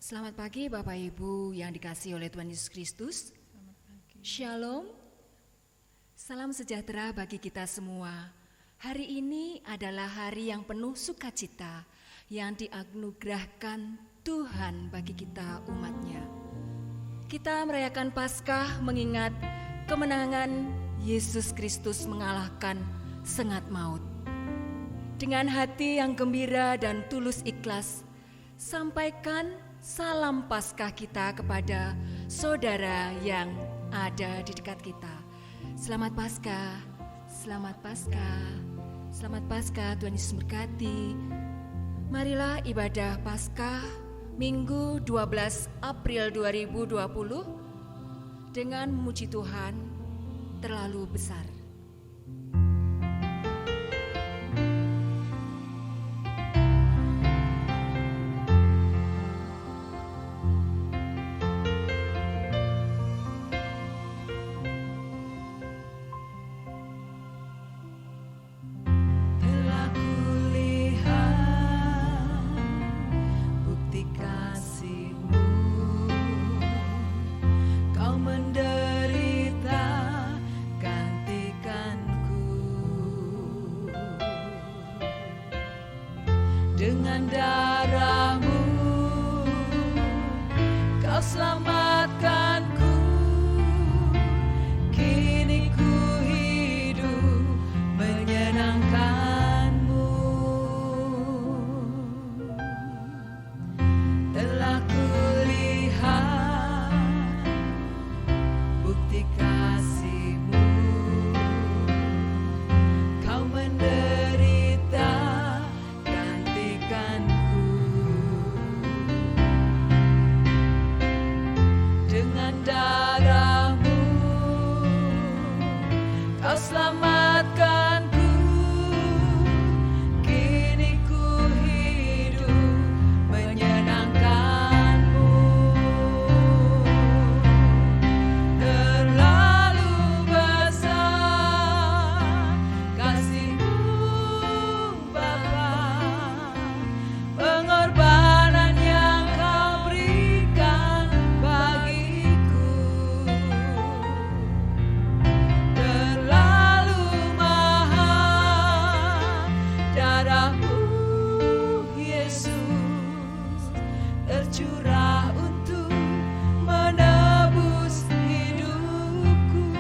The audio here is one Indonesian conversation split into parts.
Selamat pagi Bapak Ibu yang dikasihi oleh Tuhan Yesus Kristus. Shalom. Salam sejahtera bagi kita semua. Hari ini adalah hari yang penuh sukacita yang dianugerahkan Tuhan bagi kita umat-Nya. Kita merayakan Paskah mengingat kemenangan Yesus Kristus mengalahkan sengat maut. Dengan hati yang gembira dan tulus ikhlas, sampaikan salam Paskah kita kepada saudara yang ada di dekat kita. Selamat Paskah, selamat Paskah, selamat Paskah, Tuhan Yesus berkati. Marilah ibadah Paskah Minggu 12 April 2020 dengan memuji Tuhan terlalu besar. Dengan darah-Mu Kau selamatkanku, kini ku hidup menyenangkan-Mu. Telah kulihat bukti kasih-Mu, Kau menderita darah-Mu Kau selamatkanku, kini ku hidup menyenangkan-Mu. Terlalu besar kasih-Mu Bapa, pengorbanan yang Kau berikan bagiku. Terlalu mahal darah-Mu Yesus tercurah untuk menebus hidupku.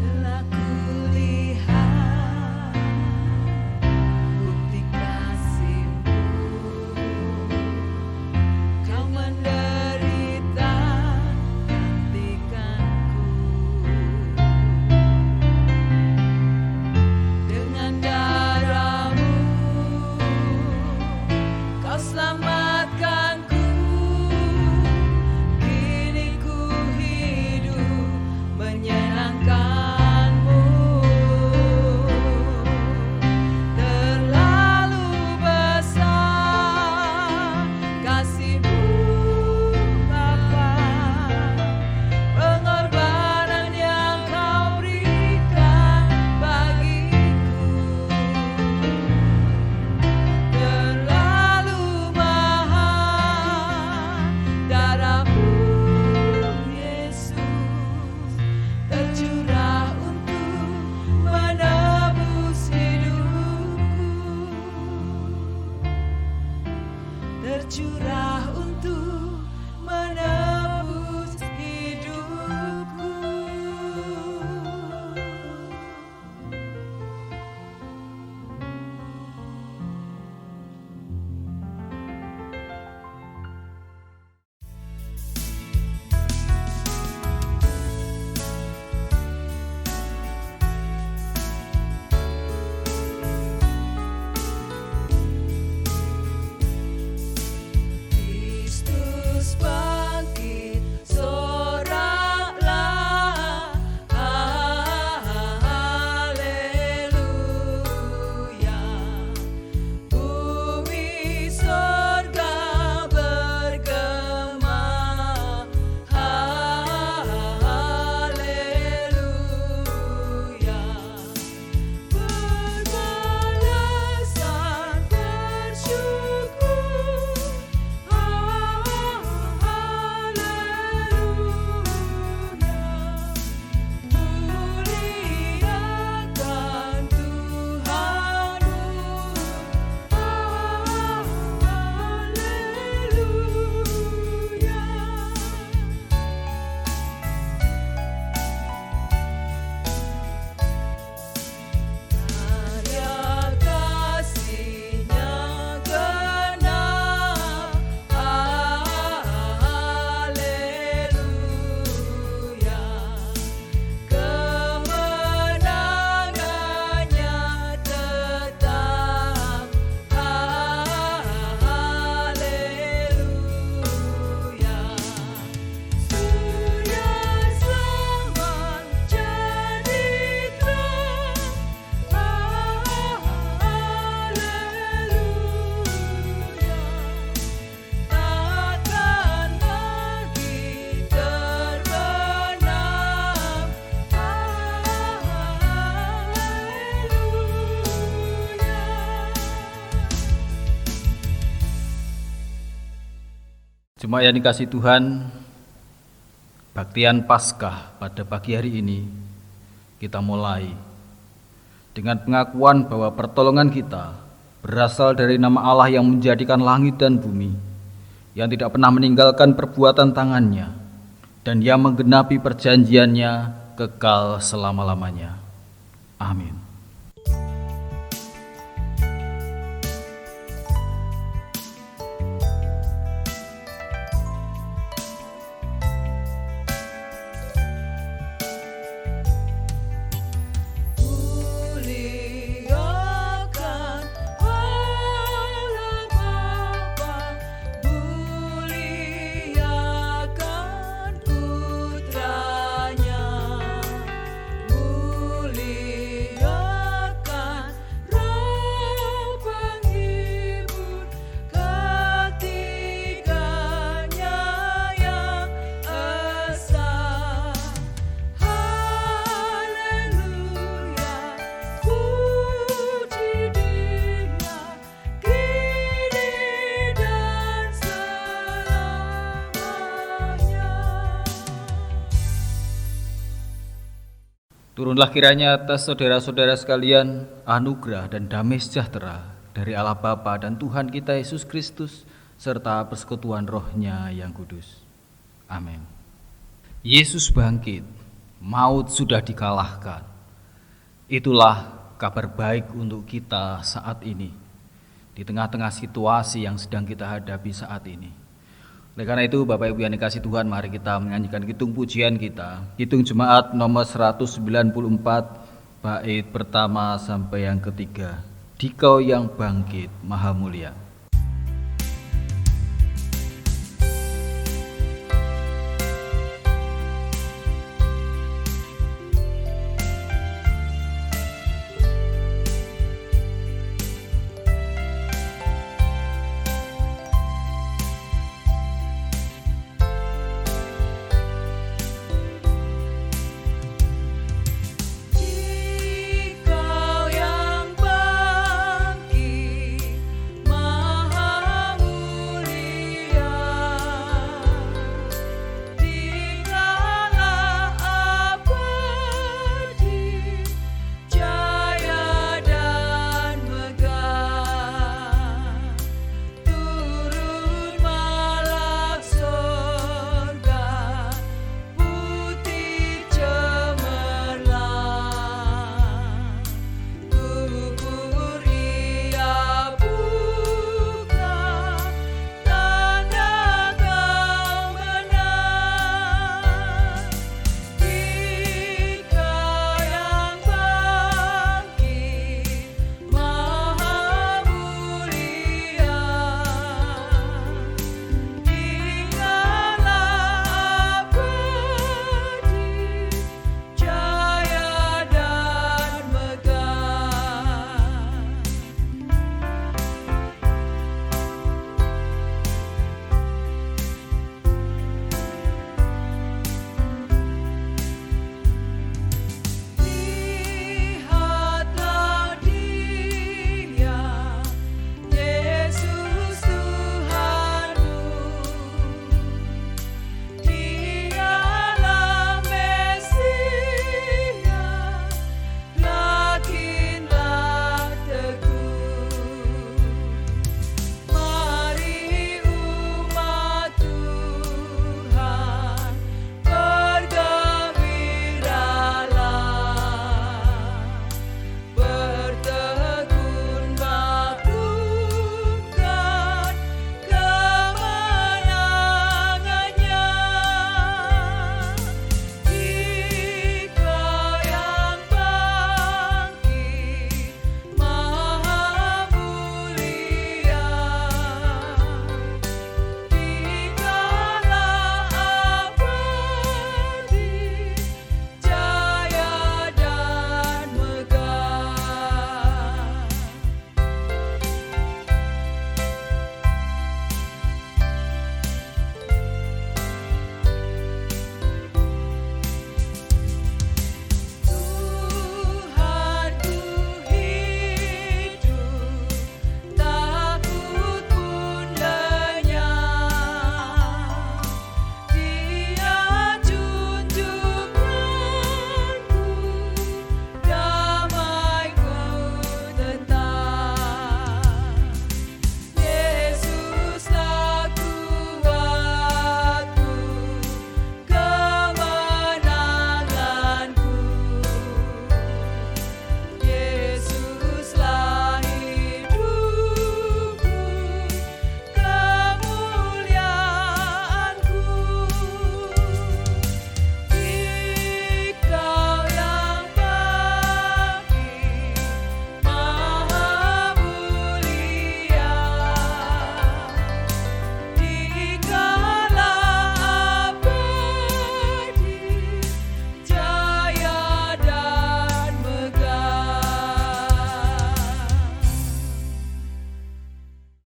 Telah kulihat bukti kasih-Mu, Kau menderita gantikanku. Dengan darah-Mu Kau selamatkanku, kini ku hidup menyenangkan-Mu. Terlalu besar kasih-Mu Bapa, pengorbanan yang Kau berikan bagiku. Terlalu mahal darah-Mu Yesus tercurah untuk menebus hidupku. Tercurah untuk menebus hidupku. Jemaat yang dikasihi Tuhan, baktian Paskah pada pagi hari ini kita mulai dengan pengakuan bahwa pertolongan kita berasal dari nama Allah yang menjadikan langit dan bumi, yang tidak pernah meninggalkan perbuatan tangannya, dan yang menggenapi perjanjiannya kekal selama-lamanya. Amin. Turunlah kiranya atas saudara-saudara sekalian anugerah dan damai sejahtera dari Allah Bapa dan Tuhan kita Yesus Kristus serta persekutuan Roh-Nya yang kudus. Amin. Yesus bangkit, maut sudah dikalahkan. Itulah kabar baik untuk kita saat ini, di tengah-tengah situasi yang sedang kita hadapi saat ini. Oleh karena itu, Bapak Ibu yang dikasihi Tuhan, mari kita menyanyikan kidung pujian kita. Kidung Jemaat nomor 194, bait pertama sampai yang ketiga. Dikau yang bangkit maha mulia. Dikau yang bangkit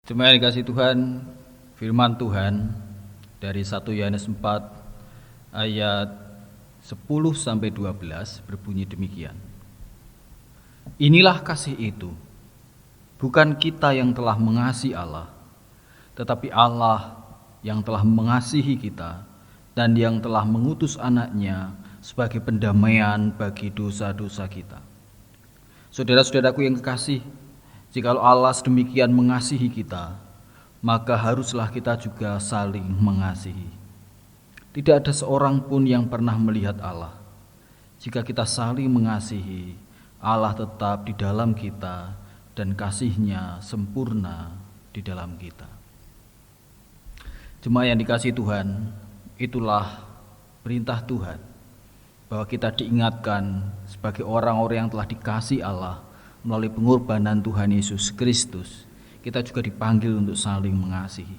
Jemaat yang dikasihi Tuhan, firman Tuhan dari 1 Yohanes 4 ayat 10 sampai 12 berbunyi demikian. Inilah kasih itu, bukan kita yang telah mengasihi Allah, tetapi Allah yang telah mengasihi kita dan yang telah mengutus anaknya sebagai pendamaian bagi dosa-dosa kita. Saudara-saudaraku yang kekasih, jikalau Allah sedemikian mengasihi kita, maka haruslah kita juga saling mengasihi. Tidak ada seorang pun yang pernah melihat Allah. Jika kita saling mengasihi, Allah tetap di dalam kita dan kasih-Nya sempurna di dalam kita. Jemaat yang dikasihi Tuhan, itulah perintah Tuhan, bahwa kita diingatkan sebagai orang-orang yang telah dikasihi Allah melalui pengorbanan Tuhan Yesus Kristus. Kita juga dipanggil untuk saling mengasihi.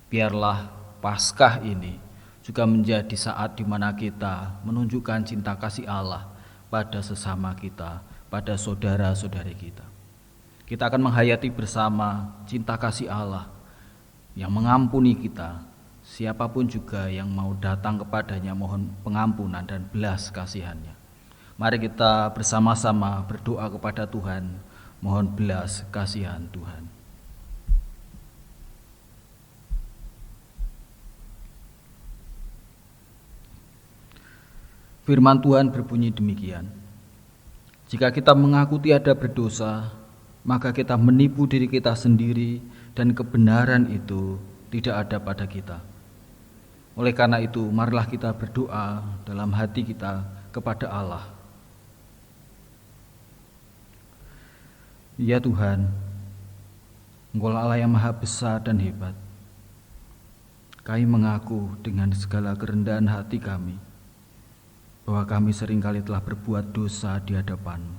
Biarlah Paskah ini juga menjadi saat di mana kita menunjukkan cinta kasih Allah pada sesama kita, pada saudara-saudari kita. Kita akan menghayati bersama cinta kasih Allah yang mengampuni kita. Siapapun juga yang mau datang kepadanya mohon pengampunan dan belas kasihan-Nya. Mari kita bersama-sama berdoa kepada Tuhan, mohon belas kasihan Tuhan. Firman Tuhan berbunyi demikian. Jika kita mengaku tiada berdosa, maka kita menipu diri kita sendiri dan kebenaran itu tidak ada pada kita. Oleh karena itu, marilah kita berdoa dalam hati kita kepada Allah. Ya Tuhan, Engkaulah Allah yang maha besar dan hebat. Kami mengaku dengan segala kerendahan hati kami, bahwa kami seringkali telah berbuat dosa di hadapan-Mu.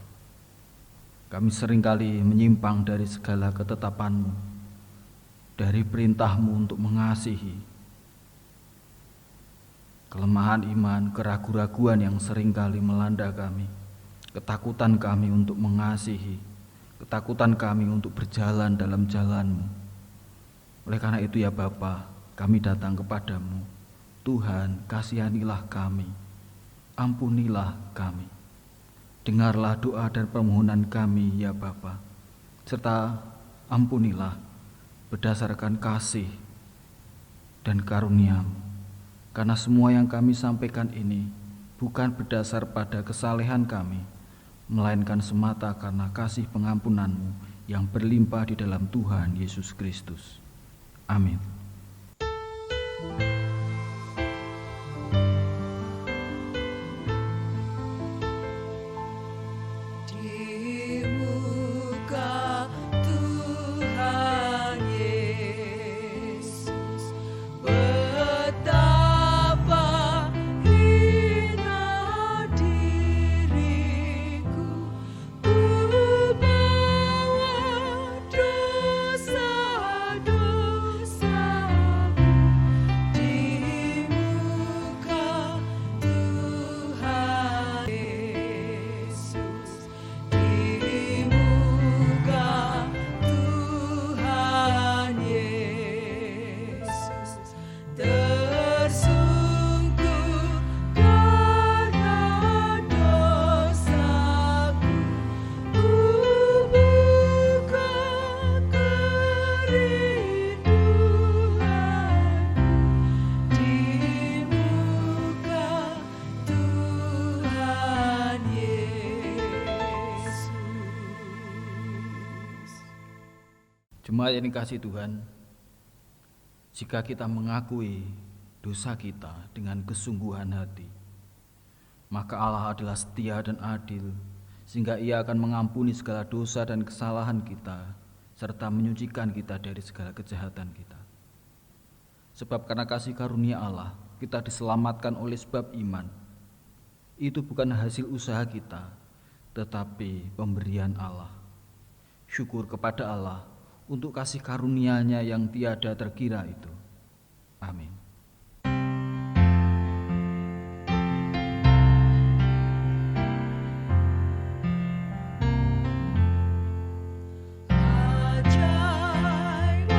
Kami seringkali menyimpang dari segala ketetapan-Mu, dari perintah-Mu untuk mengasihi. Kelemahan iman, keraguan-raguan yang seringkali melanda kami, ketakutan kami untuk mengasihi, ketakutan kami untuk berjalan dalam jalan-Mu. Oleh karena itu ya Bapa, kami datang kepadamu. Tuhan, kasihanilah kami, ampunilah kami. Dengarlah doa dan permohonan kami ya Bapa, serta ampunilah berdasarkan kasih dan karunia-Mu. Karena semua yang kami sampaikan ini bukan berdasar pada kesalehan kami, melainkan semata karena kasih pengampunan-Mu yang berlimpah di dalam Tuhan Yesus Kristus. Amin. Di muka Tuhan Yesus, betapa hina diriku, ku bawa dosa-dosaku. Di muka Tuhan Yesus, di muka Tuhan Yesus, tersungkur karena dosaku, ku buka kerinduanku. Di muka Tuhan Yesus. Jemaat yang dikasihi Tuhan, jika kita mengakui dosa kita dengan kesungguhan hati, maka Allah adalah setia dan adil, sehingga Ia akan mengampuni segala dosa dan kesalahan kita, serta menyucikan kita dari segala kejahatan kita. Sebab karena kasih karunia Allah, kita diselamatkan oleh sebab iman. Itu bukan hasil usaha kita, tetapi pemberian Allah. Syukur kepada Allah untuk kasih karunia-Nya yang tiada terkira itu. Amin. Ajaib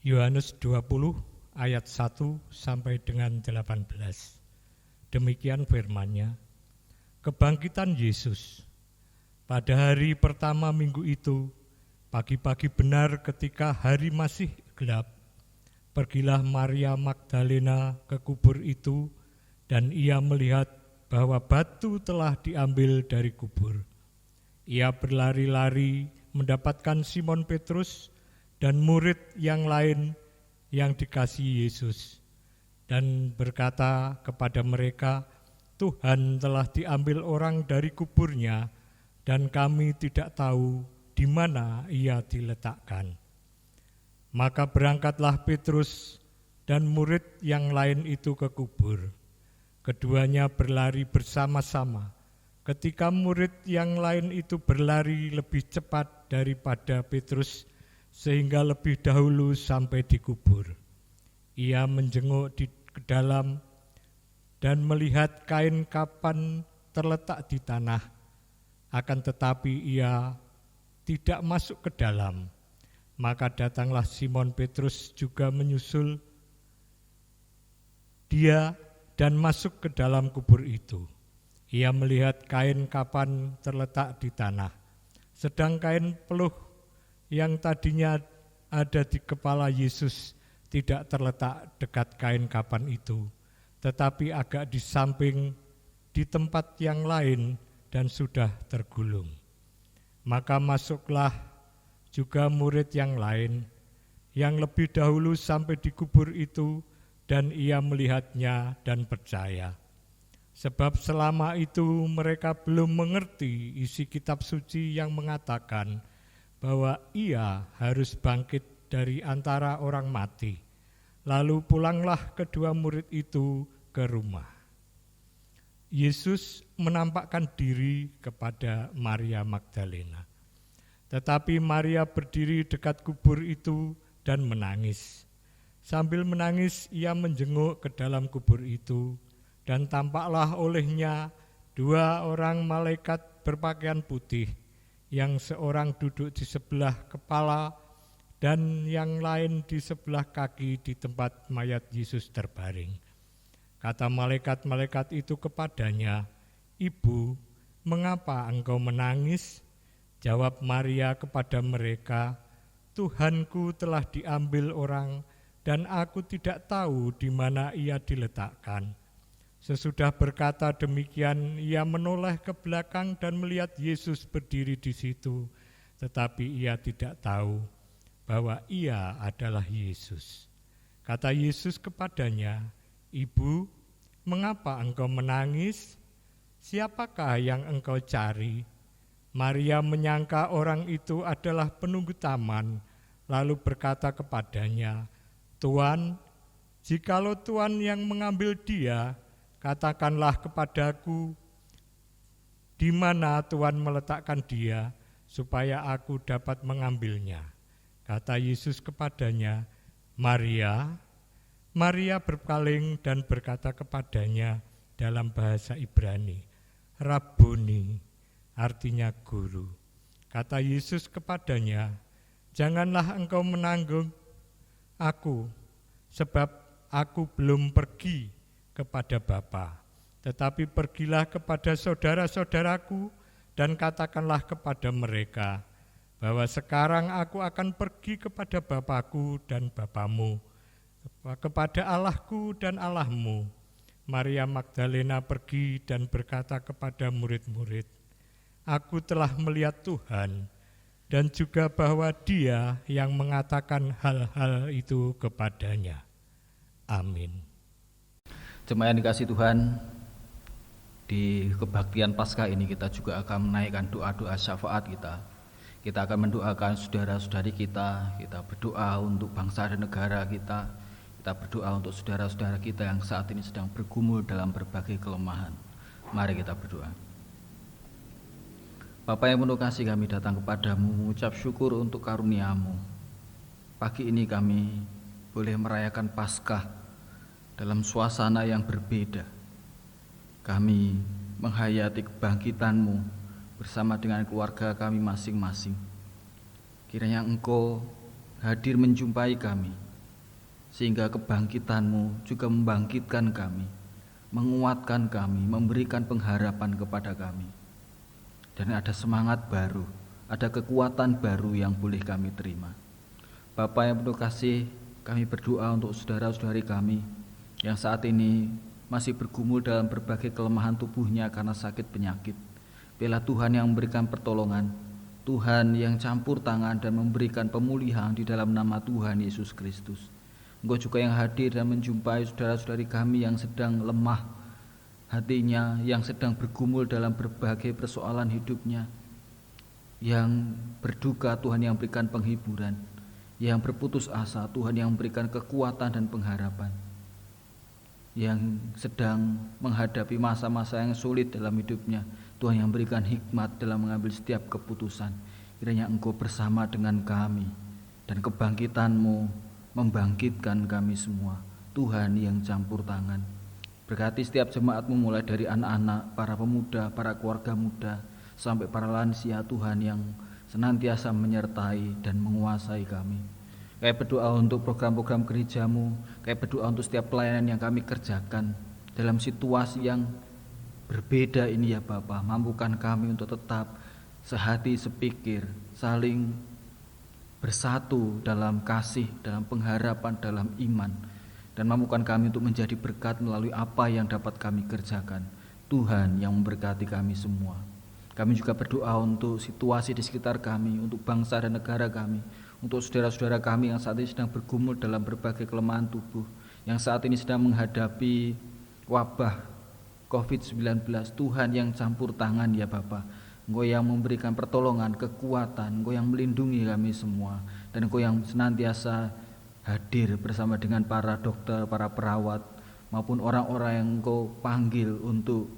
Yohanes 20 ayat 1 sampai dengan 18. Demikian firman-Nya. Kebangkitan Yesus. Pada hari pertama minggu itu, pagi-pagi benar ketika hari masih gelap, pergilah Maria Magdalena ke kubur itu dan ia melihat bahwa batu telah diambil dari kubur. Ia berlari-lari mendapatkan Simon Petrus dan murid yang lain yang dikasihi Yesus dan berkata kepada mereka, Tuhan telah diambil orang dari kuburnya dan kami tidak tahu di mana ia diletakkan. Maka berangkatlah Petrus dan murid yang lain itu ke kubur. Keduanya berlari bersama-sama. Ketika murid yang lain itu berlari lebih cepat daripada Petrus, sehingga lebih dahulu sampai di kubur. Ia menjenguk ke dalam dan melihat kain kapan terletak di tanah, akan tetapi ia tidak masuk ke dalam. Maka datanglah Simon Petrus juga menyusul dia dan masuk ke dalam kubur itu. Ia melihat kain kapan terletak di tanah, sedang kain peluh yang tadinya ada di kepala Yesus tidak terletak dekat kain kapan itu, tetapi agak di samping di tempat yang lain dan sudah tergulung. Maka masuklah juga murid yang lain yang lebih dahulu sampai di kubur itu dan ia melihatnya dan percaya. Sebab selama itu mereka belum mengerti isi kitab suci yang mengatakan bahwa ia harus bangkit dari antara orang mati. Lalu pulanglah kedua murid itu ke rumah. Yesus menampakkan diri kepada Maria Magdalena. Tetapi Maria berdiri dekat kubur itu dan menangis. Sambil menangis ia menjenguk ke dalam kubur itu dan tampaklah olehnya dua orang malaikat berpakaian putih, yang seorang duduk di sebelah kepala dan yang lain di sebelah kaki di tempat mayat Yesus terbaring. Kata malaikat-malaikat itu kepadanya, Ibu, mengapa engkau menangis? Jawab Maria kepada mereka, Tuhanku telah diambil orang dan aku tidak tahu di mana ia diletakkan. Sesudah berkata demikian, ia menoleh ke belakang dan melihat Yesus berdiri di situ, tetapi ia tidak tahu bahwa ia adalah Yesus. Kata Yesus kepadanya, Ibu, mengapa engkau menangis? Siapakah yang engkau cari? Maria menyangka orang itu adalah penunggu taman, lalu berkata kepadanya, Tuan, jikalau Tuan yang mengambil dia, katakanlah kepadaku di mana Tuhan meletakkan dia, supaya aku dapat mengambilnya. Kata Yesus kepadanya, Maria. Maria berpaling dan berkata kepadanya dalam bahasa Ibrani, Rabboni, artinya guru. Kata Yesus kepadanya, janganlah engkau menanggung aku, sebab aku belum pergi kepada Bapa, tetapi pergilah kepada saudara-saudaraku dan katakanlah kepada mereka bahwa sekarang aku akan pergi kepada Bapakku dan Bapamu, kepada Allahku dan Allahmu. Maria Magdalena pergi dan berkata kepada murid-murid, Aku telah melihat Tuhan, dan juga bahwa Dia yang mengatakan hal-hal itu kepadanya. Amin. Jemaat yang dikasih Tuhan, di kebaktian Paskah ini kita juga akan menaikkan doa-doa syafaat kita. Kita akan mendoakan saudara-saudari kita berdoa untuk bangsa dan negara kita berdoa untuk saudara-saudara kita yang saat ini sedang bergumul dalam berbagai kelemahan. Mari kita berdoa. Bapa yang penuh kasih, kami datang kepadamu mengucap syukur untuk karunia-Mu. Pagi ini kami boleh merayakan Paskah dalam suasana yang berbeda. Kami menghayati kebangkitan-Mu bersama dengan keluarga kami masing-masing. Kiranya Engkau hadir menjumpai kami, sehingga kebangkitan-Mu juga membangkitkan kami, menguatkan kami, memberikan pengharapan kepada kami. Dan ada semangat baru, ada kekuatan baru yang boleh kami terima. Bapa yang penuh kasih, kami berdoa untuk saudara-saudari kami yang saat ini masih bergumul dalam berbagai kelemahan tubuhnya karena sakit penyakit. Biarlah Tuhan yang memberikan pertolongan, Tuhan yang campur tangan dan memberikan pemulihan di dalam nama Tuhan Yesus Kristus. Engkau juga yang hadir dan menjumpai saudara-saudari kami yang sedang lemah hatinya, yang sedang bergumul dalam berbagai persoalan hidupnya, yang berduka Tuhan yang berikan penghiburan, yang berputus asa Tuhan yang memberikan kekuatan dan pengharapan, yang sedang menghadapi masa-masa yang sulit dalam hidupnya, Tuhan yang berikan hikmat dalam mengambil setiap keputusan. Kiranya Engkau bersama dengan kami dan kebangkitan-Mu membangkitkan kami semua. Tuhan yang campur tangan, berkati setiap jemaat-Mu mulai dari anak-anak, para pemuda, para keluarga muda, sampai para lansia Tuhan yang senantiasa menyertai dan menguasai kami. Kami berdoa untuk program-program gereja-Mu, kami berdoa untuk setiap pelayanan yang kami kerjakan dalam situasi yang berbeda ini ya Bapa. Mampukan kami untuk tetap sehati sepikir, saling bersatu dalam kasih, dalam pengharapan, dalam iman, dan mampukan kami untuk menjadi berkat melalui apa yang dapat kami kerjakan. Tuhan yang memberkati kami semua. Kami juga berdoa untuk situasi di sekitar kami, untuk bangsa dan negara kami, untuk saudara-saudara kami yang saat ini sedang bergumul dalam berbagai kelemahan tubuh, yang saat ini sedang menghadapi wabah COVID-19. Tuhan yang campur tangan ya Bapa. Engkau yang memberikan pertolongan, kekuatan, Engkau yang melindungi kami semua, dan Engkau yang senantiasa hadir bersama dengan para dokter, para perawat, maupun orang-orang yang Engkau panggil untuk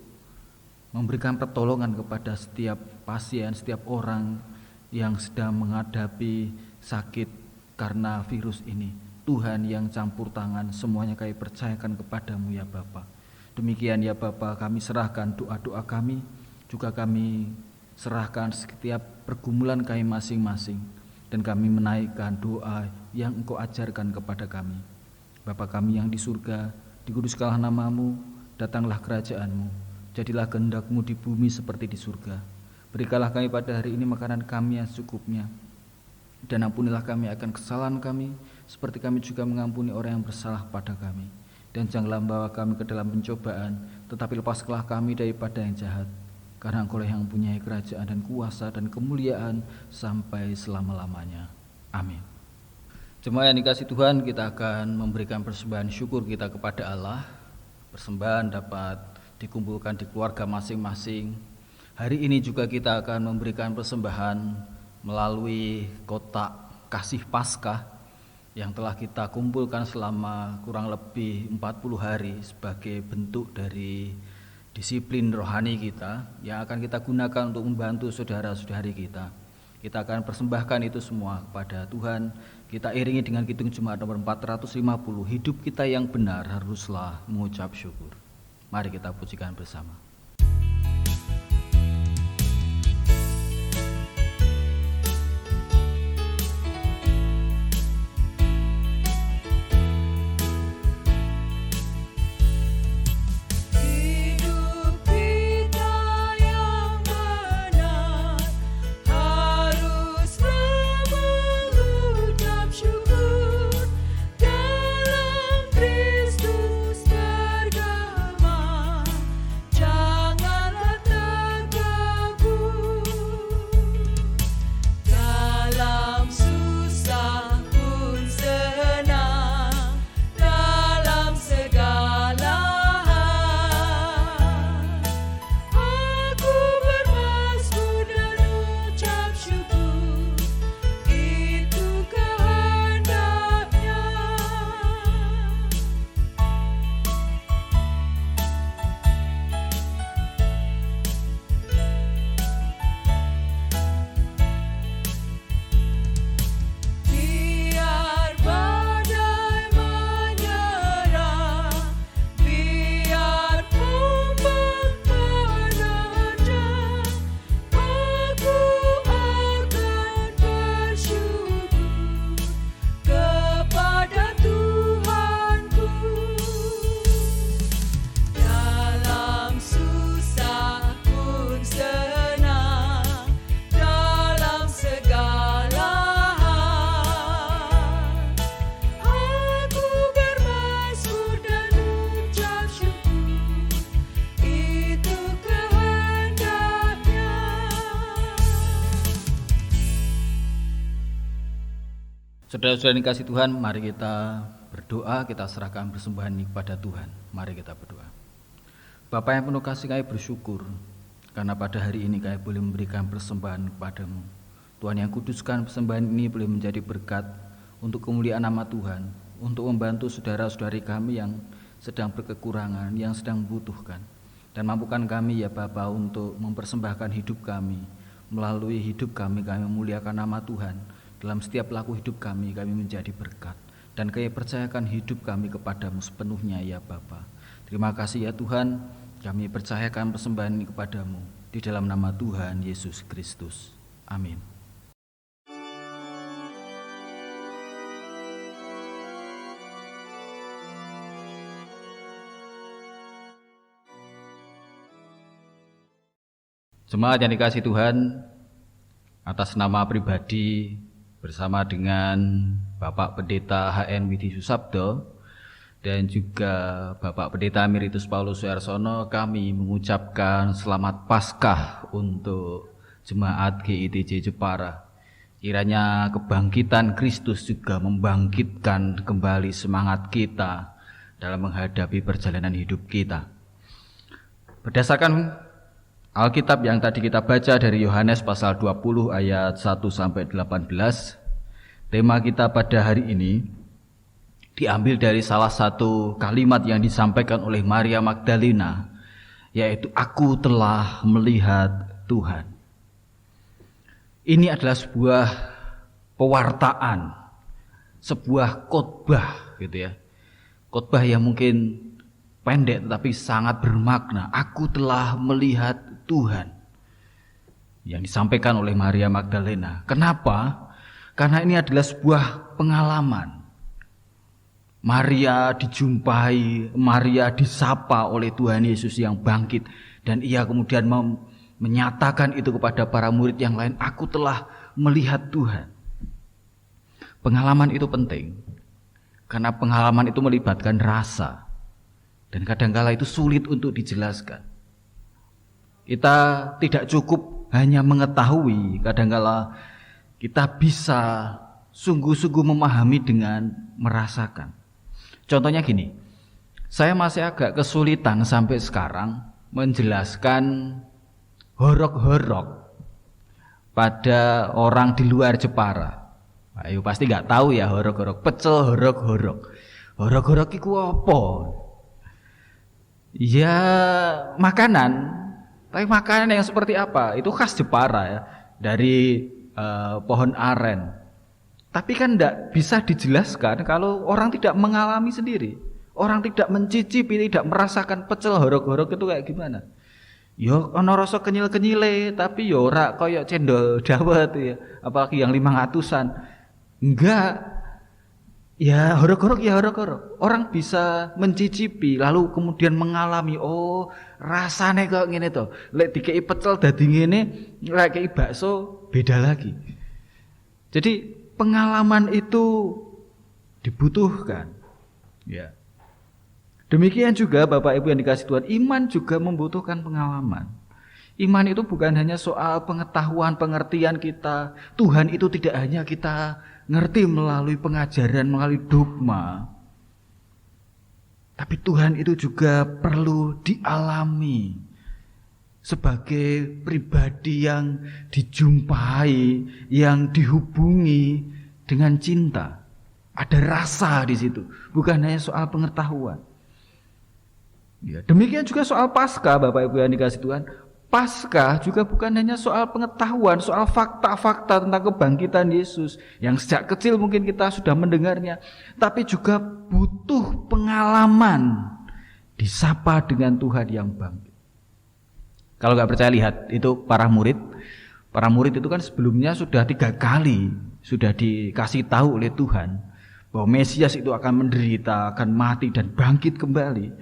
memberikan pertolongan kepada setiap pasien, setiap orang yang sedang menghadapi sakit karena virus ini. Tuhan yang campur tangan, semuanya kami percayakan kepadamu ya Bapa. Demikian ya Bapa, kami serahkan doa-doa kami, juga kami serahkan setiap pergumulan kami masing-masing, dan kami menaikkan doa yang Engkau ajarkan kepada kami. Bapa kami yang di surga, dikuduskanlah nama-Mu, datanglah kerajaan-Mu, jadilah kehendak-Mu di bumi seperti di surga. Berikanlah kami pada hari ini makanan kami yang secukupnya, dan ampunilah kami akan kesalahan kami, seperti kami juga mengampuni orang yang bersalah pada kami. Dan janganlah membawa kami ke dalam pencobaan, tetapi lepaskanlah kami daripada yang jahat. Karena Engkau yang mempunyai kerajaan dan kuasa dan kemuliaan sampai selama-lamanya. Amin. Jemaat yang dikasihi Tuhan, kita akan memberikan persembahan syukur kita kepada Allah. Persembahan dapat dikumpulkan di keluarga masing-masing. Hari ini juga kita akan memberikan persembahan melalui kotak kasih Paskah yang telah kita kumpulkan selama kurang lebih 40 hari sebagai bentuk dari disiplin rohani kita yang akan kita gunakan untuk membantu saudara-saudari kita. Kita akan persembahkan itu semua kepada Tuhan. Kita iringi dengan Kidung Jemaat nomor 450, hidup kita yang benar haruslah mengucap syukur. Mari kita pujikan bersama. Dalam Kristus tergambar. Saudara-saudara yang dikasihi Tuhan, mari kita berdoa, kita serahkan persembahan ini kepada Tuhan. Mari kita berdoa. Bapa yang penuh kasih, kami bersyukur karena pada hari ini kami boleh memberikan persembahan kepadamu. Tuhan yang kuduskan, persembahan ini boleh menjadi berkat untuk kemuliaan nama Tuhan, untuk membantu saudara-saudari kami yang sedang berkekurangan, yang sedang membutuhkan. Dan mampukan kami ya Bapa untuk mempersembahkan hidup kami. Melalui hidup kami memuliakan nama Tuhan. Dalam setiap laku hidup kami menjadi berkat. Dan kami percayakan hidup kami kepadamu sepenuhnya ya Bapa. Terima kasih ya Tuhan, kami percayakan persembahan ini kepadamu. Di dalam nama Tuhan Yesus Kristus. Amin. Jemaat yang dikasihi Tuhan, atas nama pribadi bersama dengan Bapak Pendeta HN Widi Susabdo dan juga Bapak Pendeta Emeritus Paulus Suarsono, kami mengucapkan selamat Paskah untuk Jemaat GITJ Jepara. Kiranya kebangkitan Kristus juga membangkitkan kembali semangat kita dalam menghadapi perjalanan hidup kita. Berdasarkan Alkitab yang tadi kita baca dari Yohanes pasal 20 ayat 1-18, tema kita pada hari ini diambil dari salah satu kalimat yang disampaikan oleh Maria Magdalena, yaitu aku telah melihat Tuhan. Ini adalah sebuah pewartaan, sebuah khotbah gitu ya. Khotbah yang mungkin pendek tetapi sangat bermakna. Aku telah melihat Tuhan yang disampaikan oleh Maria Magdalena. Kenapa? Karena ini adalah sebuah pengalaman. Maria dijumpai, Maria disapa oleh Tuhan Yesus yang bangkit, dan ia kemudian menyatakan itu kepada para murid yang lain, aku telah melihat Tuhan. Pengalaman itu penting karena pengalaman itu melibatkan rasa, dan kadang-kala itu sulit untuk dijelaskan. Kita tidak cukup hanya mengetahui, kadang-kala kita bisa sungguh-sungguh memahami dengan merasakan. Contohnya gini, saya masih agak kesulitan sampai sekarang menjelaskan horok-horok pada orang di luar Jepara. Ayo pasti nggak tahu ya horok-horok, pecel horok-horok. Horok-horok itu apa? Ya makanan. Tapi makanan yang seperti apa? Itu khas Jepara ya, dari pohon aren. Tapi kan tidak bisa dijelaskan kalau orang tidak mengalami sendiri. Orang tidak mencicipi, tidak merasakan pecel horok-horok itu kayak gimana. Yo ono rasa kenyil-kenyile, tapi yo ora koyo cendol dawet ya, apalagi yang 500-an. Enggak. Ya horok-horok ya horok-horok. Orang bisa mencicipi lalu kemudian mengalami, oh rasane kok ngene to. Lek dikei pecel dadi ngene, lek kei bakso beda lagi. Jadi pengalaman itu dibutuhkan. Ya. Demikian juga Bapak Ibu yang dikasihi Tuhan, iman juga membutuhkan pengalaman. Iman itu bukan hanya soal pengetahuan, pengertian kita. Tuhan itu tidak hanya kita ngerti melalui pengajaran, melalui dogma. Tapi Tuhan itu juga perlu dialami sebagai pribadi yang dijumpai, yang dihubungi dengan cinta. Ada rasa di situ, bukan hanya soal pengetahuan. Ya, demikian juga soal Paskah, Bapak Ibu yang dikasihi Tuhan. Paskah juga bukan hanya soal pengetahuan, soal fakta-fakta tentang kebangkitan Yesus yang sejak kecil mungkin kita sudah mendengarnya, tapi juga butuh pengalaman disapa dengan Tuhan yang bangkit. Kalau nggak percaya lihat itu para murid itu kan sebelumnya sudah 3 kali sudah dikasih tahu oleh Tuhan bahwa Mesias itu akan menderita, akan mati dan bangkit kembali.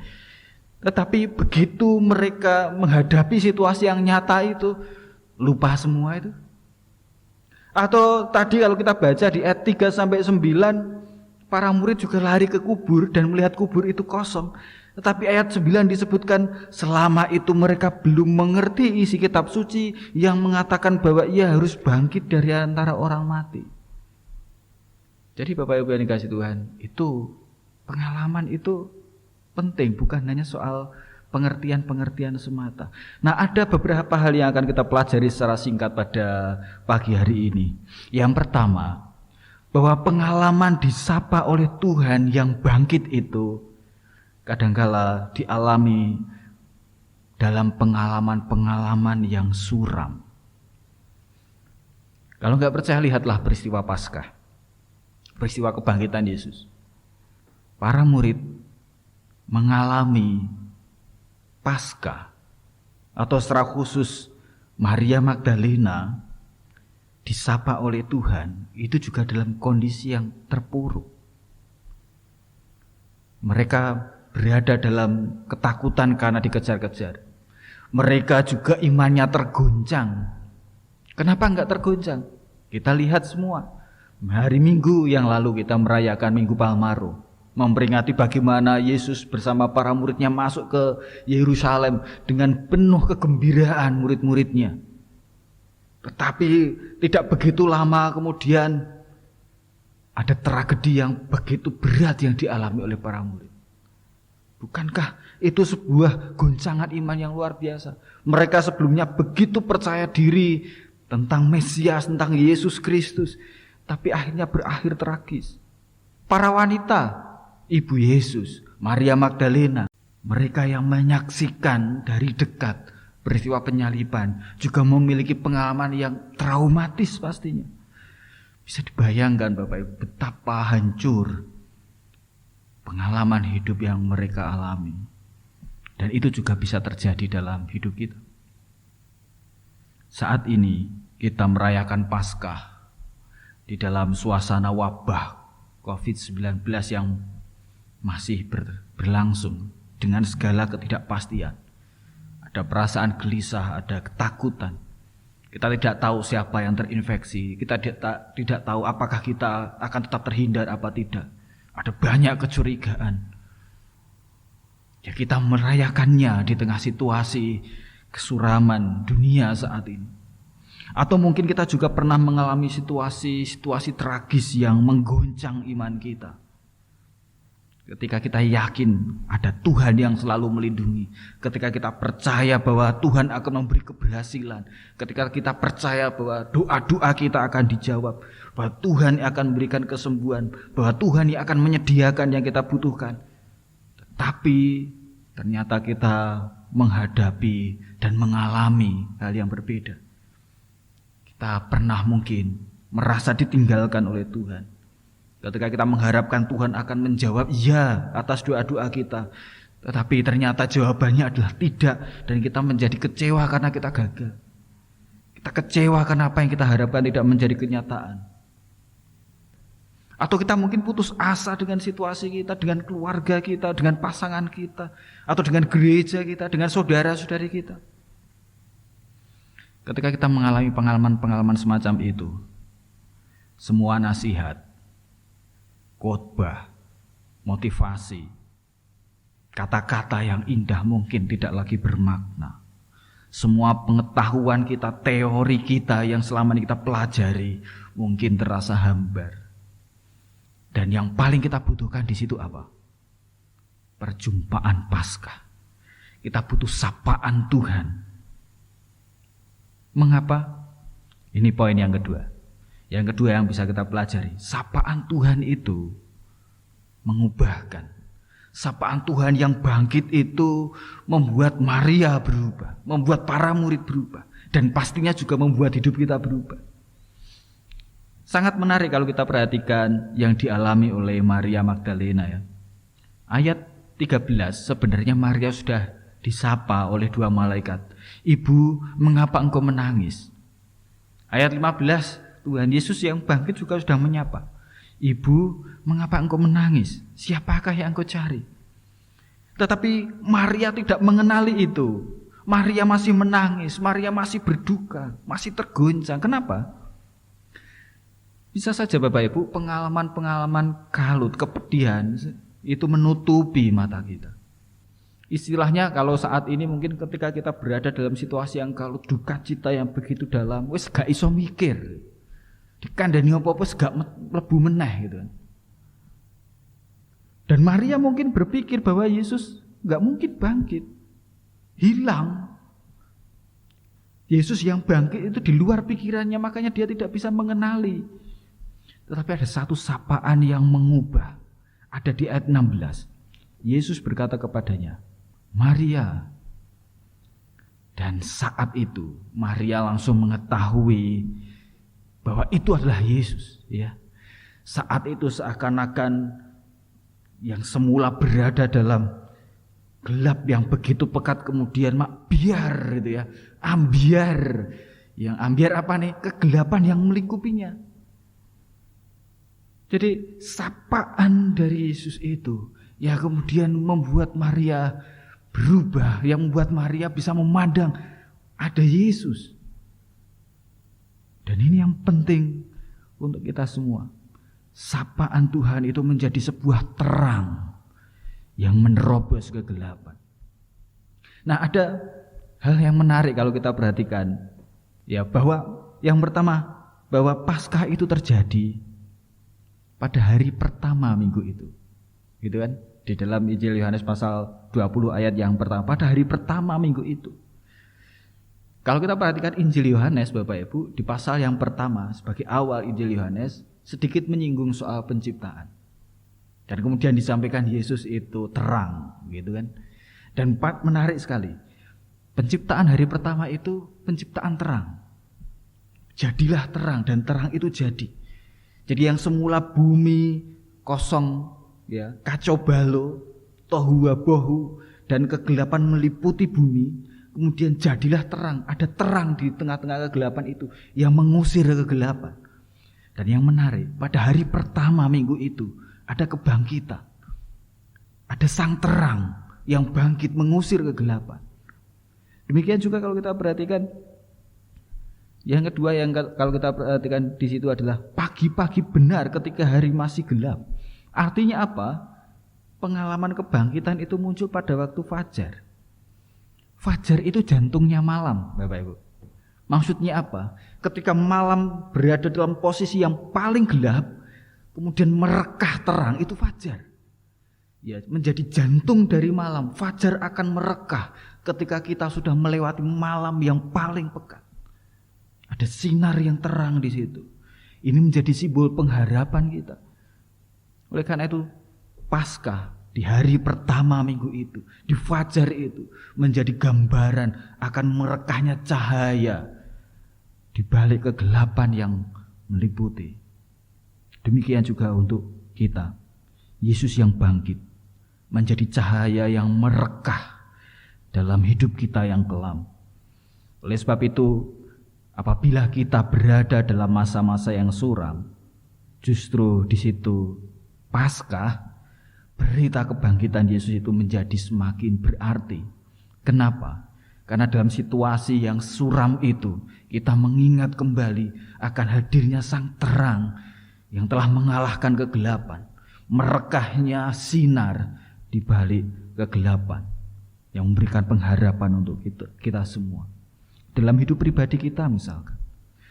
Tetapi begitu mereka menghadapi situasi yang nyata itu, lupa semua itu. Atau tadi kalau kita baca di ayat 3-9, para murid juga lari ke kubur dan melihat kubur itu kosong. Tetapi ayat 9 disebutkan, selama itu mereka belum mengerti isi kitab suci yang mengatakan bahwa ia harus bangkit dari antara orang mati. Jadi Bapak Ibu yang dikasih Tuhan, itu pengalaman itu penting, bukan hanya soal pengertian-pengertian semata. Nah, ada beberapa hal yang akan kita pelajari secara singkat pada pagi hari ini. Yang pertama, bahwa pengalaman disapa oleh Tuhan yang bangkit itu kadangkala dialami dalam pengalaman-pengalaman yang suram. Kalau nggak percaya, lihatlah peristiwa Paskah, peristiwa kebangkitan Yesus. Para murid mengalami Paskah, atau secara khusus Maria Magdalena disapa oleh Tuhan, itu juga dalam kondisi yang terpuruk. Mereka berada dalam ketakutan karena dikejar-kejar. Mereka juga imannya tergoncang. Kenapa enggak tergoncang? Kita lihat semua. Hari Minggu yang lalu kita merayakan Minggu Palmarum, memperingati bagaimana Yesus bersama para muridnya masuk ke Yerusalem dengan penuh kegembiraan murid-muridnya. Tetapi tidak begitu lama kemudian ada tragedi yang begitu berat yang dialami oleh para murid. Bukankah itu sebuah goncangan iman yang luar biasa? Mereka sebelumnya begitu percaya diri tentang Mesias, tentang Yesus Kristus, tapi akhirnya berakhir tragis. Para wanita, Ibu Yesus, Maria Magdalena, mereka yang menyaksikan dari dekat peristiwa penyaliban juga memiliki pengalaman yang traumatis pastinya. Bisa dibayangkan Bapak Ibu betapa hancur pengalaman hidup yang mereka alami. Dan itu juga bisa terjadi dalam hidup kita. Saat ini kita merayakan Paskah di dalam suasana wabah COVID-19 yang masih berlangsung dengan segala ketidakpastian. Ada perasaan gelisah, ada ketakutan. Kita tidak tahu siapa yang terinfeksi. Kita tidak tahu apakah kita akan tetap terhindar apa tidak. Ada banyak kecurigaan. Ya, kita merayakannya di tengah situasi kesuraman dunia saat ini. Atau mungkin kita juga pernah mengalami situasi tragis yang menggoncang iman kita. Ketika kita yakin ada Tuhan yang selalu melindungi, ketika kita percaya bahwa Tuhan akan memberi keberhasilan, ketika kita percaya bahwa doa-doa kita akan dijawab, bahwa Tuhan akan memberikan kesembuhan, bahwa Tuhan yang akan menyediakan yang kita butuhkan. Tapi ternyata kita menghadapi dan mengalami hal yang berbeda. Kita pernah mungkin merasa ditinggalkan oleh Tuhan. Ketika kita mengharapkan Tuhan akan menjawab ya atas doa-doa kita, tetapi ternyata jawabannya adalah tidak, dan kita menjadi kecewa karena kita gagal. Kita kecewa karena apa yang kita harapkan tidak menjadi kenyataan. Atau kita mungkin putus asa dengan situasi kita, dengan keluarga kita, dengan pasangan kita, atau dengan gereja kita, dengan saudara-saudari kita. Ketika kita mengalami pengalaman-pengalaman semacam itu, semua nasihat, khotbah, motivasi, kata-kata yang indah mungkin tidak lagi bermakna. Semua pengetahuan kita, teori kita yang selama ini kita pelajari mungkin terasa hambar. Dan yang paling kita butuhkan di situ apa? Perjumpaan Paskah. Kita butuh sapaan Tuhan. Mengapa? Ini poin yang kedua. Yang kedua yang bisa kita pelajari, sapaan Tuhan itu mengubahkan. Sapaan Tuhan yang bangkit itu membuat Maria berubah, membuat para murid berubah, dan pastinya juga membuat hidup kita berubah. Sangat menarik kalau kita perhatikan yang dialami oleh Maria Magdalena ya. Ayat 13, sebenarnya Maria sudah disapa oleh dua malaikat. Ibu, mengapa engkau menangis? Ayat 15, Tuhan Yesus yang bangkit juga sudah menyapa. Ibu, mengapa engkau menangis? Siapakah yang engkau cari? Tetapi Maria tidak mengenali itu. Maria masih menangis, Maria masih berduka, masih tergoncang. Kenapa? Bisa saja Bapak Ibu, pengalaman-pengalaman kalut, kepedihan itu menutupi mata kita. Istilahnya kalau saat ini mungkin ketika kita berada dalam situasi yang kalut, duka cita yang begitu dalam, wis gak iso mikir. kandhani apa-apa gak mlebu meneh gitu kan. Dan Maria mungkin berpikir bahwa Yesus gak mungkin bangkit. Hilang. Yesus yang bangkit itu di luar pikirannya, makanya dia tidak bisa mengenali. Tetapi ada satu sapaan yang mengubah. Ada di ayat 16. Yesus berkata kepadanya, Maria. Dan saat itu Maria langsung mengetahui bahwa itu adalah Yesus. Ya. Saat itu seakan-akan yang semula berada dalam gelap yang begitu pekat kemudian biar gitu ya, ambiar. Yang ambiar apa nih? Kegelapan yang melingkupinya. Jadi sapaan dari Yesus itu ya kemudian membuat Maria berubah, yang membuat Maria bisa memandang ada Yesus. Dan ini yang penting untuk kita semua. Sapaan Tuhan itu menjadi sebuah terang yang menerobos kegelapan. Nah, ada hal yang menarik kalau kita perhatikan ya, bahwa yang pertama bahwa Paskah itu terjadi pada hari pertama minggu itu. Gitu kan? Di dalam Injil Yohanes pasal 20 ayat yang pertama, pada hari pertama minggu itu. Kalau kita perhatikan Injil Yohanes Bapak Ibu, di pasal yang pertama sebagai awal Injil Yohanes sedikit menyinggung soal penciptaan. Dan kemudian disampaikan Yesus itu terang, gitu kan. Dan menarik sekali. Penciptaan hari pertama itu penciptaan terang. Jadilah terang, dan terang itu jadi. Jadi yang semula bumi kosong, ya, kacau balau, tohu wabohu, dan kegelapan meliputi bumi, kemudian jadilah terang. Ada terang di tengah-tengah kegelapan itu yang mengusir kegelapan. Dan yang menarik, pada hari pertama minggu itu ada kebangkitan. Ada sang terang yang bangkit mengusir kegelapan. Demikian juga kalau kita perhatikan, yang kedua yang kalau kita perhatikan di situ adalah pagi-pagi benar ketika hari masih gelap. Artinya apa? Pengalaman kebangkitan itu muncul pada waktu fajar. Fajar itu jantungnya malam, Bapak Ibu. Maksudnya apa? Ketika malam berada dalam posisi yang paling gelap, kemudian merekah terang, itu fajar. Ya, menjadi jantung dari malam. Fajar akan merekah ketika kita sudah melewati malam yang paling pekat. Ada sinar yang terang di situ. Ini menjadi simbol pengharapan kita. Oleh karena itu, Paskah di hari pertama minggu itu, di fajar itu, menjadi gambaran akan merekahnya cahaya di balik kegelapan yang meliputi. Demikian juga untuk kita. Yesus yang bangkit menjadi cahaya yang merekah dalam hidup kita yang kelam. Oleh sebab itu, apabila kita berada dalam masa-masa yang suram, justru di situ Paskah, berita kebangkitan Yesus itu menjadi semakin berarti. Kenapa? Karena dalam situasi yang suram itu, kita mengingat kembali akan hadirnya sang terang yang telah mengalahkan kegelapan, merekahnya sinar di balik kegelapan yang memberikan pengharapan untuk kita semua. Dalam hidup pribadi kita misalkan,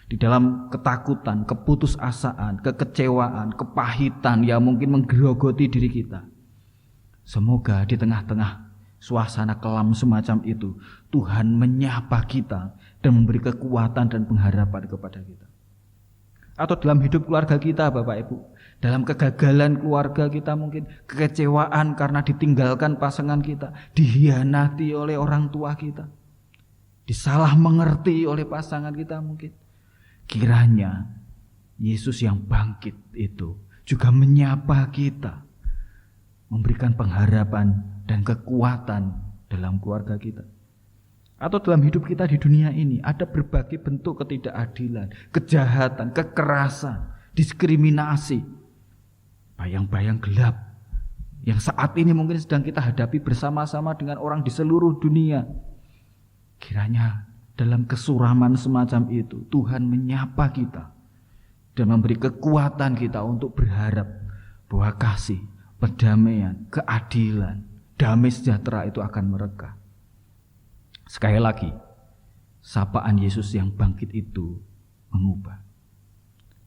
di dalam ketakutan, keputusasaan, kekecewaan, kepahitan yang mungkin menggerogoti diri kita. Semoga di tengah-tengah suasana kelam semacam itu, Tuhan menyapa kita dan memberi kekuatan dan pengharapan kepada kita. Atau dalam hidup keluarga kita, Bapak Ibu, dalam kegagalan keluarga kita mungkin, kekecewaan karena ditinggalkan pasangan kita, dihianati oleh orang tua kita, disalah mengerti oleh pasangan kita mungkin. Kiranya Yesus yang bangkit itu juga menyapa kita, memberikan pengharapan dan kekuatan dalam keluarga kita. Atau dalam hidup kita di dunia ini ada berbagai bentuk ketidakadilan, kejahatan, kekerasan, diskriminasi, bayang-bayang gelap yang saat ini mungkin sedang kita hadapi bersama-sama dengan orang di seluruh dunia. Kiranya dalam kesuraman semacam itu Tuhan menyapa kita dan memberi kekuatan kita untuk berharap bahwa kasih, perdamaian, keadilan, damai sejahtera itu akan merekah. Sekali lagi, sapaan Yesus yang bangkit itu mengubah.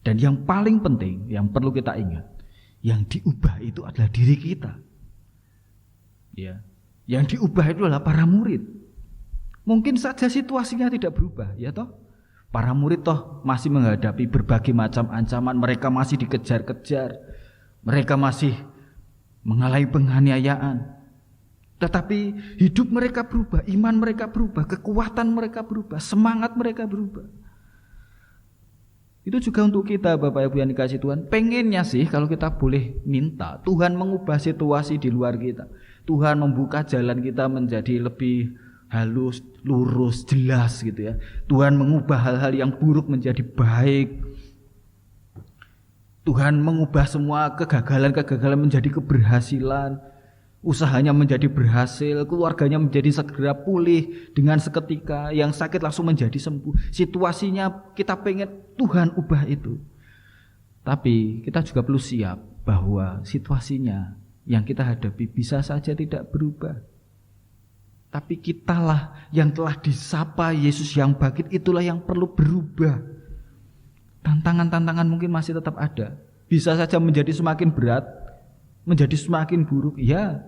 Dan yang paling penting, yang perlu kita ingat, yang diubah itu adalah diri kita. Ya, yang diubah itu adalah para murid. Mungkin saja situasinya tidak berubah, ya toh? Para murid toh masih menghadapi berbagai macam ancaman, mereka masih dikejar-kejar, mereka masih mengalami penganiayaan. Tetapi hidup mereka berubah, iman mereka berubah, kekuatan mereka berubah, semangat mereka berubah. Itu juga untuk kita Bapak Ibu yang dikasihi Tuhan. Pengennya sih kalau kita boleh minta Tuhan mengubah situasi di luar kita. Tuhan membuka jalan kita menjadi lebih halus, lurus, jelas gitu ya. Tuhan mengubah hal-hal yang buruk menjadi baik. Tuhan mengubah semua kegagalan-kegagalan menjadi keberhasilan. Usahanya menjadi berhasil, keluarganya menjadi segera pulih dengan seketika, yang sakit langsung menjadi sembuh. Situasinya kita pengen Tuhan ubah itu. Tapi kita juga perlu siap bahwa situasinya yang kita hadapi bisa saja tidak berubah. Tapi kitalah yang telah disapa Yesus yang bangkit, itulah yang perlu berubah. Tantangan-tantangan mungkin masih tetap ada. Bisa saja menjadi semakin berat, menjadi semakin buruk, ya.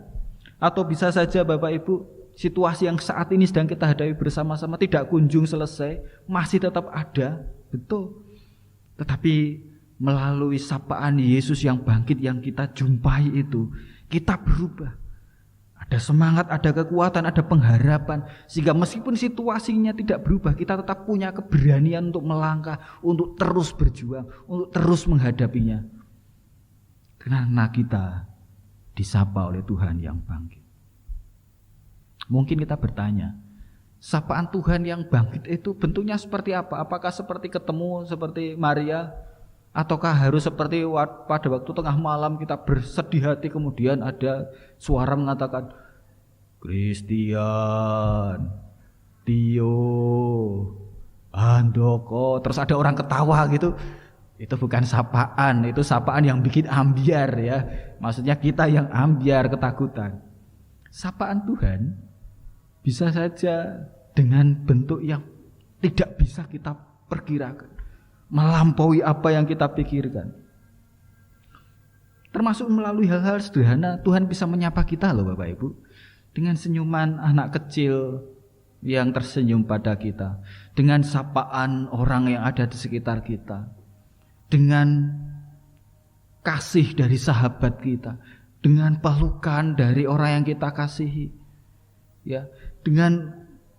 Atau bisa saja Bapak Ibu, situasi yang saat ini sedang kita hadapi bersama-sama tidak kunjung selesai, masih tetap ada, betul. Tetapi melalui sapaan Yesus yang bangkit yang kita jumpai itu, kita berubah. Ada semangat, ada kekuatan, ada pengharapan, sehingga meskipun situasinya tidak berubah, kita tetap punya keberanian untuk melangkah, untuk terus berjuang, untuk terus menghadapinya. Karena kita disapa oleh Tuhan yang bangkit. Mungkin kita bertanya, sapaan Tuhan yang bangkit itu bentuknya seperti apa? Apakah seperti ketemu seperti Maria? Ataukah harus seperti pada waktu tengah malam kita bersedih hati kemudian ada suara mengatakan, Christian, Tio, Handoko, terus ada orang ketawa gitu. Itu bukan sapaan, itu sapaan yang bikin ambiar ya. Maksudnya kita yang ambiar ketakutan. Sapaan Tuhan bisa saja dengan bentuk yang tidak bisa kita perkirakan, melampaui apa yang kita pikirkan. Termasuk melalui hal-hal sederhana, Tuhan bisa menyapa kita loh Bapak Ibu. Dengan senyuman anak kecil yang tersenyum pada kita, dengan sapaan orang yang ada di sekitar kita, dengan kasih dari sahabat kita, dengan pelukan dari orang yang kita kasihi, ya, dengan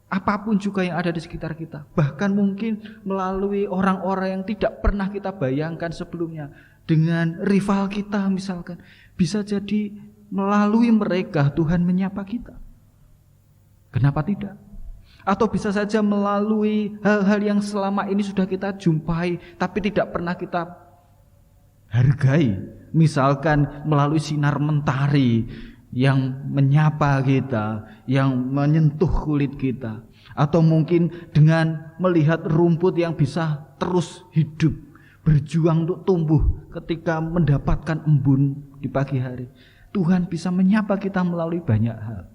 apapun juga yang ada di sekitar kita, bahkan mungkin melalui orang-orang yang tidak pernah kita bayangkan sebelumnya, dengan rival kita misalkan, bisa jadi melalui mereka Tuhan menyapa kita. Kenapa tidak? Atau bisa saja melalui hal-hal yang selama ini sudah kita jumpai tapi tidak pernah kita hargai. Misalkan melalui sinar mentari yang menyapa kita, yang menyentuh kulit kita. Atau mungkin dengan melihat rumput yang bisa terus hidup, berjuang untuk tumbuh ketika mendapatkan embun di pagi hari. Tuhan bisa menyapa kita melalui banyak hal.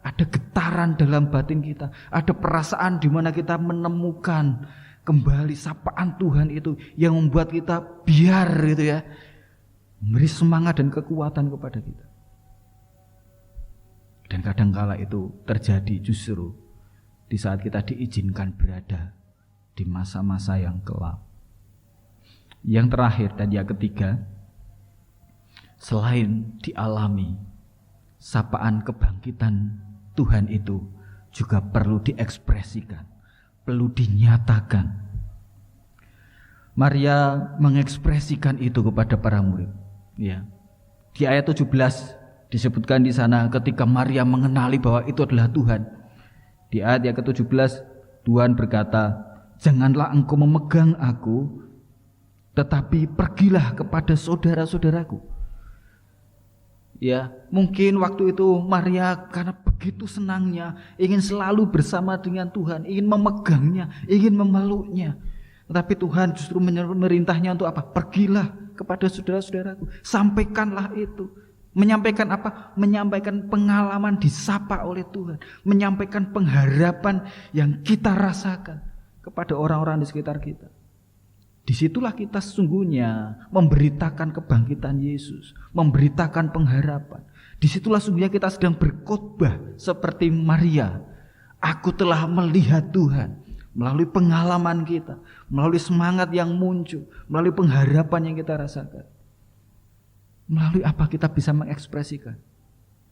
Ada getaran dalam batin kita, ada perasaan di mana kita menemukan kembali sapaan Tuhan itu yang membuat kita biar gitu ya, memberi semangat dan kekuatan kepada kita. Dan kadangkala itu terjadi justru di saat kita diizinkan berada di masa-masa yang gelap. Yang terakhir dan yang ketiga, selain dialami, sapaan kebangkitan Tuhan itu juga perlu diekspresikan, perlu dinyatakan. Maria mengekspresikan itu kepada para murid. Ya. Di ayat 17 disebutkan di sana ketika Maria mengenali bahwa itu adalah Tuhan. Di ayat yang ke-17 Tuhan berkata, "Janganlah engkau memegang aku, tetapi pergilah kepada saudara-saudaraku." Ya, mungkin waktu itu Maria karena begitu senangnya ingin selalu bersama dengan Tuhan, ingin memegangnya, ingin memeluknya. Tetapi Tuhan justru memerintahnya untuk apa? Pergilah kepada saudara-saudaraku, sampaikanlah itu. Menyampaikan apa? Menyampaikan pengalaman disapa oleh Tuhan, menyampaikan pengharapan yang kita rasakan kepada orang-orang di sekitar kita. Disitulah kita sesungguhnya memberitakan kebangkitan Yesus, memberitakan pengharapan. Disitulah sesungguhnya kita sedang berkhotbah seperti Maria. Aku telah melihat Tuhan melalui pengalaman kita, melalui semangat yang muncul, melalui pengharapan yang kita rasakan. Melalui apa kita bisa mengekspresikan?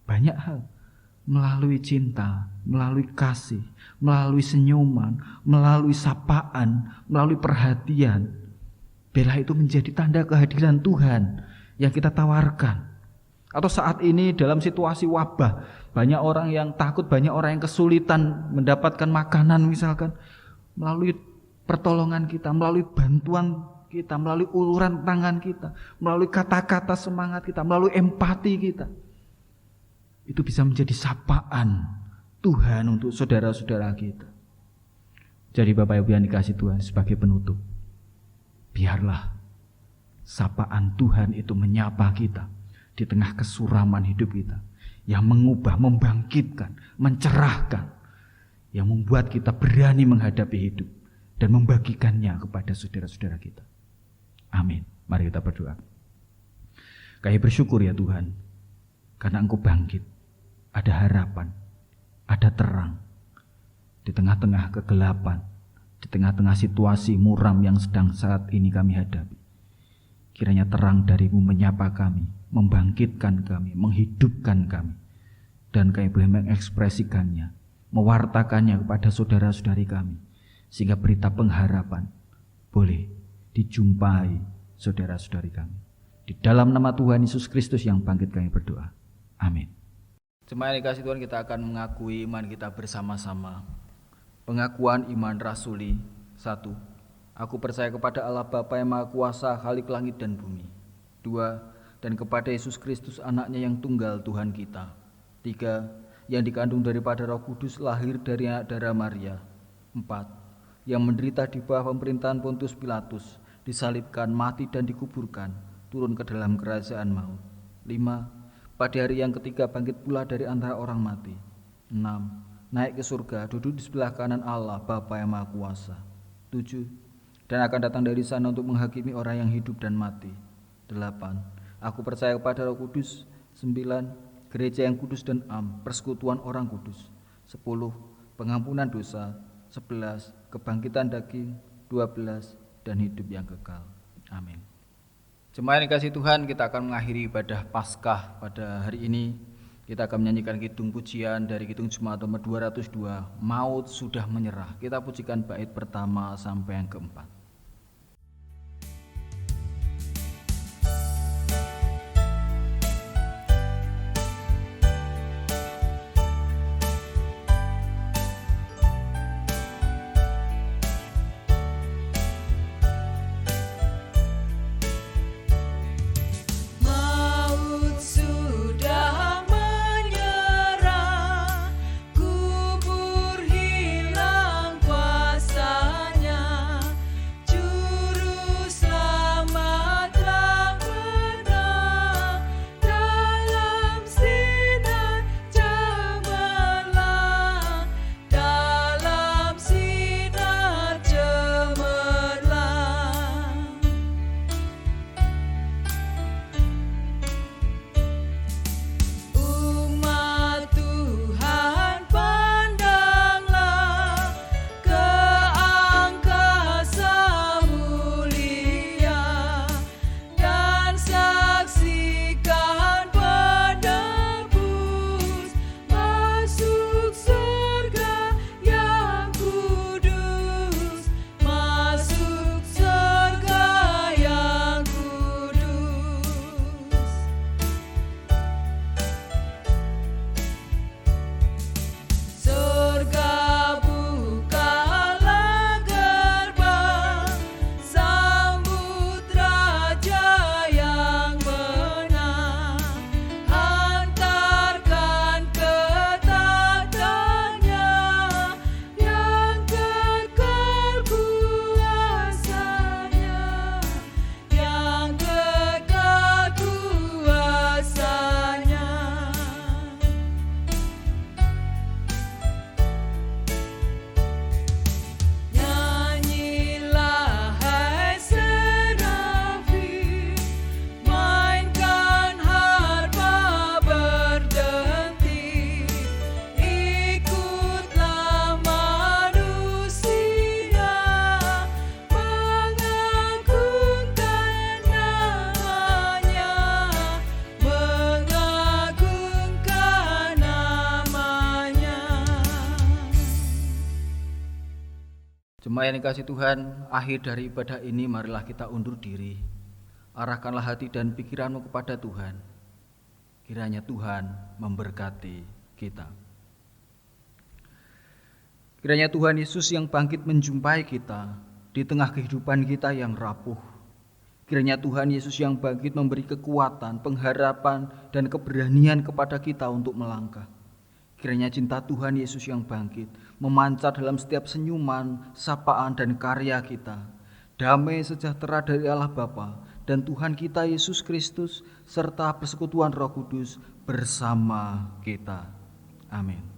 Banyak hal. Melalui cinta, melalui kasih, melalui senyuman, melalui sapaan, melalui perhatian. Bila itu menjadi tanda kehadiran Tuhan yang kita tawarkan. Atau saat ini dalam situasi wabah, banyak orang yang takut, banyak orang yang kesulitan mendapatkan makanan misalkan. Melalui pertolongan kita, melalui bantuan kita, melalui uluran tangan kita, melalui kata-kata semangat kita, melalui empati kita. Itu bisa menjadi sapaan Tuhan untuk saudara-saudara kita. Jadi Bapak Ibu yang dikasihi Tuhan, sebagai penutup, biarlah sapaan Tuhan itu menyapa kita di tengah kesuraman hidup kita, yang mengubah, membangkitkan, mencerahkan, yang membuat kita berani menghadapi hidup dan membagikannya kepada saudara-saudara kita. Amin. Mari kita berdoa. Kami bersyukur ya Tuhan, karena Engkau bangkit. Ada harapan, ada terang di tengah-tengah kegelapan, di tengah-tengah situasi muram yang sedang saat ini kami hadapi. Kiranya terang dari-Mu menyapa kami, membangkitkan kami, menghidupkan kami, dan kami boleh mengekspresikannya, mewartakannya kepada saudara-saudari kami, sehingga berita pengharapan boleh dijumpai saudara-saudari kami. Di dalam nama Tuhan Yesus Kristus yang bangkit kami berdoa. Amin. Jemaat yang dikasihi Tuhan, kita akan mengakui iman kita bersama-sama. Pengakuan iman rasuli 1. Aku percaya kepada Allah Bapa yang Maha Kuasa, Khalik langit dan bumi. 2. Dan kepada Yesus Kristus anaknya yang tunggal Tuhan kita. 3. Yang dikandung daripada Roh Kudus, lahir dari anak darah Maria. 4. Yang menderita di bawah pemerintahan Pontius Pilatus, disalibkan, mati dan dikuburkan, turun ke dalam kerajaan maut. 5. Pada hari yang ketiga bangkit pula dari antara orang mati. 6. Naik ke surga, duduk di sebelah kanan Allah Bapa yang Maha Kuasa. 7. Dan akan datang dari sana untuk menghakimi orang yang hidup dan mati. 8. Aku percaya kepada Roh Kudus. 9. Gereja yang kudus dan am, persekutuan orang kudus. 10. Pengampunan dosa. 11. Kebangkitan daging. 12. Dan hidup yang kekal. Amin. Jemaat yang dikasihi Tuhan, kita akan mengakhiri ibadah Paskah pada hari ini. Kita akan menyanyikan kidung pujian dari kidung Jemaat nomor 202, Maut Sudah Menyerah. Kita pujikan bait pertama sampai yang keempat. Jemaat yang dikasihi Tuhan, akhir dari ibadah ini marilah kita undur diri. Arahkanlah hati dan pikiranmu kepada Tuhan. Kiranya Tuhan memberkati kita. Kiranya Tuhan Yesus yang bangkit menjumpai kita di tengah kehidupan kita yang rapuh. Kiranya Tuhan Yesus yang bangkit memberi kekuatan, pengharapan, dan keberanian kepada kita untuk melangkah. Kiranya cinta Tuhan Yesus yang bangkit memancar dalam setiap senyuman, sapaan, dan karya kita. Damai sejahtera dari Allah Bapa dan Tuhan kita Yesus Kristus serta persekutuan Roh Kudus bersama kita. Amin.